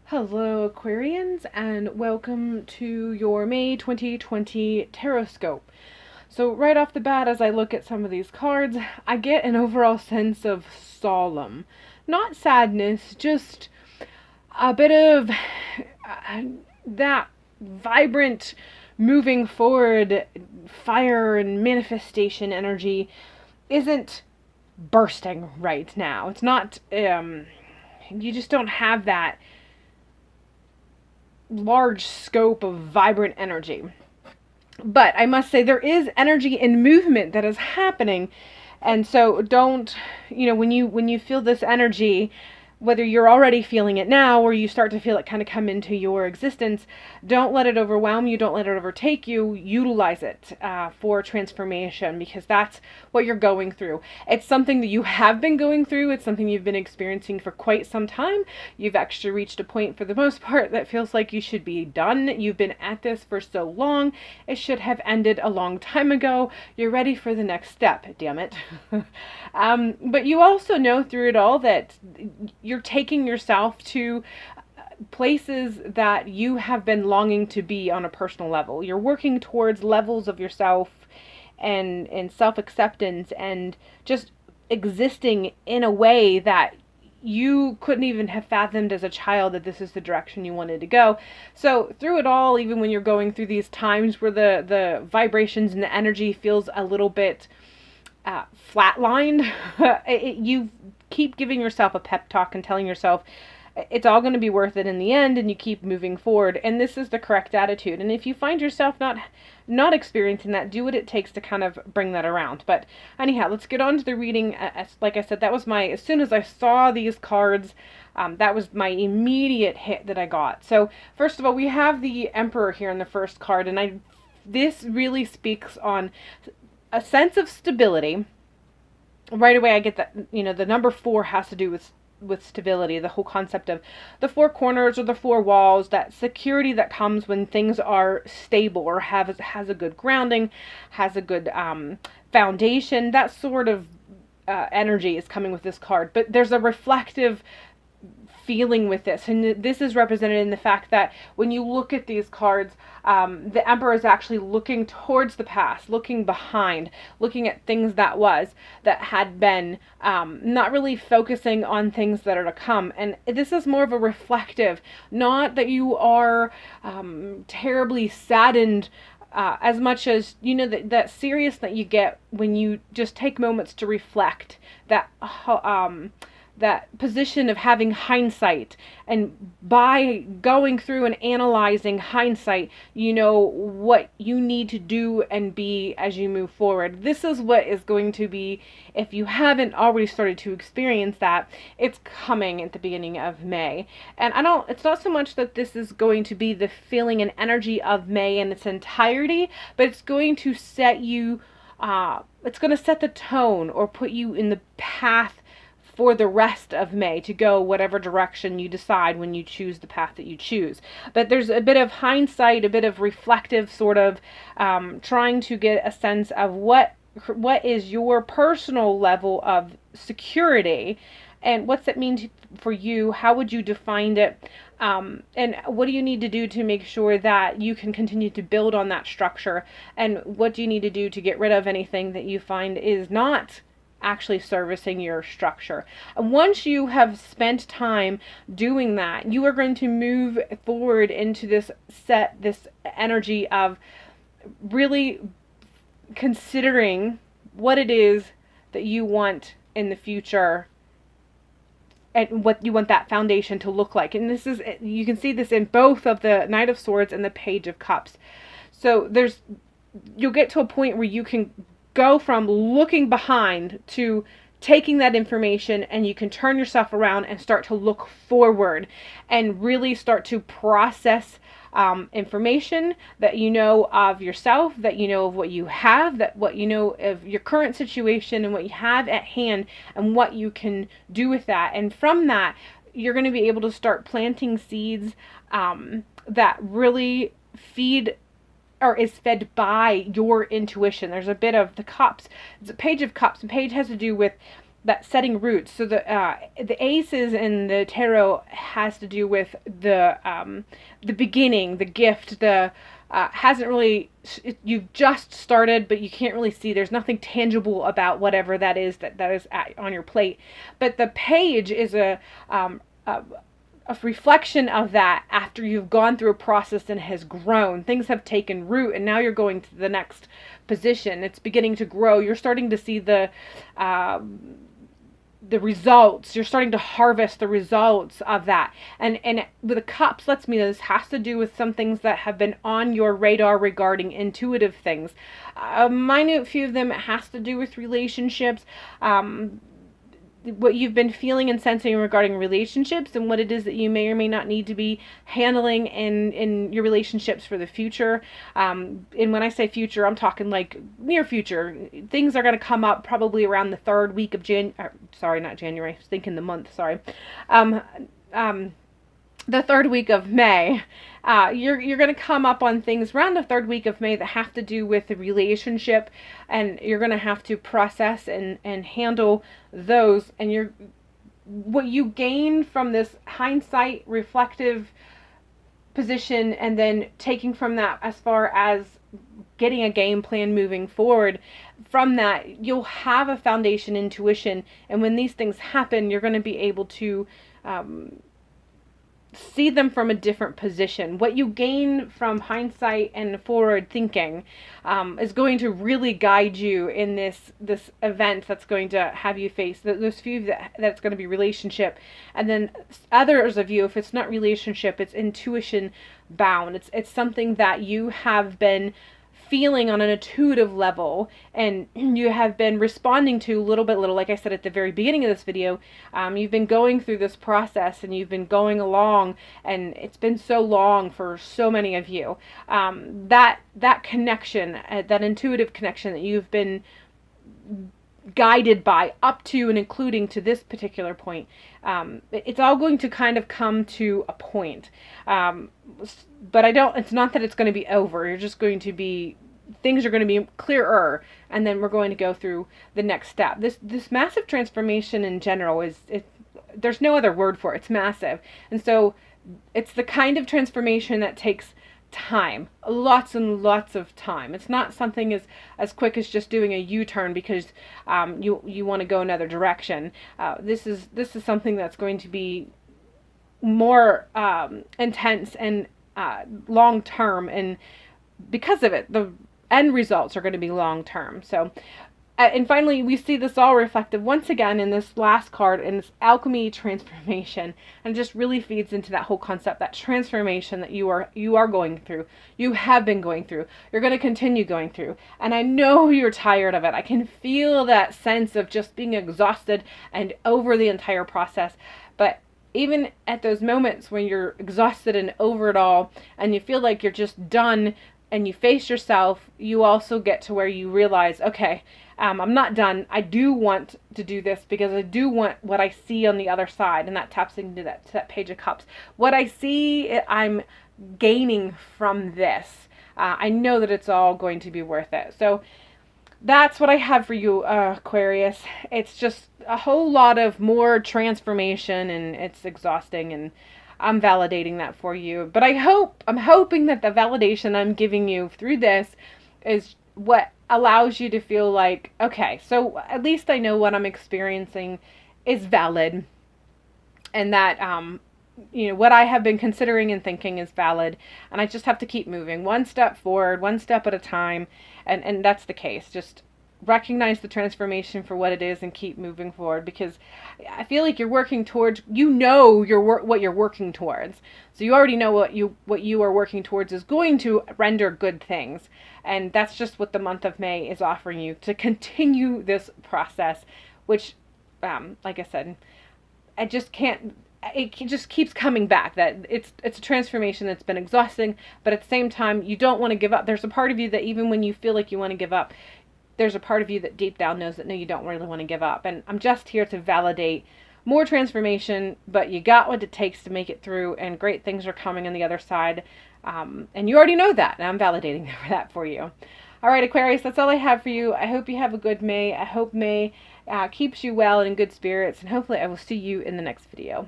Hello Aquarians, and welcome to your May 2020 Tarotscope. So right off the bat, as I look at some of these cards, I get an overall sense of solemn. Not sadness, just a bit of that vibrant, moving forward, fire and manifestation energy isn't bursting right now. It's not, you just don't have that large scope of vibrant energy. But I must say there is energy and movement that is happening. And so don't, when you feel this energy, whether you're already feeling it now or you start to feel it kind of come into your existence, don't let it overwhelm you, don't let it overtake you. Utilize it for transformation, because that's what you're going through. It's something that you have been going through. It's something you've been experiencing for quite some time. You've actually reached a point, for the most part, that feels like you should be done. You've been at this for so long. It should have ended a long time ago. You're ready for the next step, damn it. But you also know through it all that you're taking yourself to places that you have been longing to be on a personal level. You're working towards levels of yourself and self-acceptance and just existing in a way that you couldn't even have fathomed as a child that this is the direction you wanted to go. So through it all, even when you're going through these times where the vibrations and the energy feels a little bit flatlined, you keep giving yourself a pep talk and telling yourself it's all going to be worth it in the end, and you keep moving forward, and this is the correct attitude. And if you find yourself not experiencing that, do what it takes to kind of bring that around. But anyhow, let's get on to the reading. Like I said, that was as soon as I saw these cards, that was my immediate hit that I got. So first of all, we have the Emperor here in the first card, and this really speaks on a sense of stability. Right away I get that, the number 4 has to do with stability, the whole concept of the 4 corners or the 4 walls, that security that comes when things are stable or has a good grounding, has a good foundation. That sort of energy is coming with this card. But there's a reflective feeling with this, and this is represented in the fact that when you look at these cards, the Emperor is actually looking towards the past, looking behind, looking at things that had been, not really focusing on things that are to come. And this is more of a reflective, not that you are terribly saddened, as much as, that serious that you get when you just take moments to reflect, that position of having hindsight, and by going through and analyzing hindsight, you know what you need to do and be as you move forward. This is what is going to be, if you haven't already started to experience that, it's coming at the beginning of May. And it's not so much that this is going to be the feeling and energy of May in its entirety, but it's going to set you, it's going to set the tone or put you in the path for the rest of May to go whatever direction you decide when you choose the path that you choose. But there's a bit of hindsight, a bit of reflective sort of trying to get a sense of what is your personal level of security, and what's it mean for you? How would you define it? And what do you need to do to make sure that you can continue to build on that structure? And what do you need to do to get rid of anything that you find is not actually servicing your structure? And once you have spent time doing that, you are going to move forward into this energy of really considering what it is that you want in the future and what you want that foundation to look like. And you can see this in both of the Knight of Swords and the Page of Cups. So you'll get to a point where you can go from looking behind to taking that information, and you can turn yourself around and start to look forward and really start to process information that you know of yourself, that you know of what you have, that what you know of your current situation and what you have at hand and what you can do with that. And from that, you're going to be able to start planting seeds that really feed or is fed by your intuition. There's a bit of the Cups. It's a Page of Cups. And Page has to do with that setting roots. So the aces in the tarot has to do with the beginning, the gift, the hasn't really, you've just started, but you can't really see, there's nothing tangible about whatever that is on your plate. But the page is a reflection of that after you've gone through a process and has grown. Things have taken root, and now you're going to the next position. It's beginning to grow. You're starting to see the results. You're starting to harvest the results of that. And with the cups lets me know this has to do with some things that have been on your radar regarding intuitive things. A minute few of them, it has to do with relationships. What you've been feeling and sensing regarding relationships, and what it is that you may or may not need to be handling in your relationships for the future. And when I say future, I'm talking like near future. Things are going to come up probably around the third week of not January, I was thinking the month, sorry. The third week of May. You're going to come up on things around the third week of May that have to do with the relationship, and you're going to have to process and handle those. And what you gain from this hindsight reflective position, and then taking from that as far as getting a game plan moving forward, from that you'll have a foundation intuition, and when these things happen, you're going to be able to see them from a different position. What you gain from hindsight and forward thinking is going to really guide you in this event that's going to have you face those few that's going to be relationship, and then others of you, if it's not relationship, it's intuition bound. It's something that you have been feeling on an intuitive level, and you have been responding to little by little. Like I said at the very beginning of this video, you've been going through this process, and you've been going along, and it's been so long for so many of you. That connection, that intuitive connection that you've been guided by up to and including to this particular point, it's all going to kind of come to a point. But it's not that it's going to be over. You're just going to be, things are going to be clearer, and then we're going to go through the next step. This massive transformation in general there's no other word for it. It's massive. And so it's the kind of transformation that takes time, lots and lots of time. It's not something as quick as just doing a U-turn because you want to go another direction. This is something that's going to be more intense and long term, and because of it, the end results are going to be long term. So and finally, we see this all reflected once again in this last card, in this alchemy transformation, and it just really feeds into that whole concept, that transformation that you are going through, you have been going through, you're going to continue going through. And I know you're tired of it. I can feel that sense of just being exhausted and over the entire process. But even at those moments when you're exhausted and over it all, and you feel like you're just done, and you face yourself, you also get to where you realize, okay, I'm not done. I do want to do this because I do want what I see on the other side. And that taps into that Page of Cups. What I see, I'm gaining from this. I know that it's all going to be worth it. So that's what I have for you, Aquarius. It's just a whole lot of more transformation, and it's exhausting, and I'm validating that for you. But I'm hoping that the validation I'm giving you through this is what allows you to feel like, okay, so at least I know what I'm experiencing is valid, and that what I have been considering and thinking is valid, and I just have to keep moving one step forward, one step at a time, and that's the case. Just recognize the transformation for what it is and keep moving forward, because I feel like you're working towards, what you're working towards. So you already know what you are working towards is going to render good things. And that's just what the month of May is offering you, to continue this process, which, like I said, it just keeps coming back, that it's a transformation that's been exhausting, but at the same time, you don't want to give up. There's a part of you that even when you feel like you want to give up, there's a part of you that deep down knows that no, you don't really want to give up. And I'm just here to validate more transformation, but you got what it takes to make it through, and great things are coming on the other side. And you already know that, and I'm validating that for you. All right, Aquarius, that's all I have for you. I hope you have a good May. I hope May keeps you well and in good spirits, and hopefully I will see you in the next video.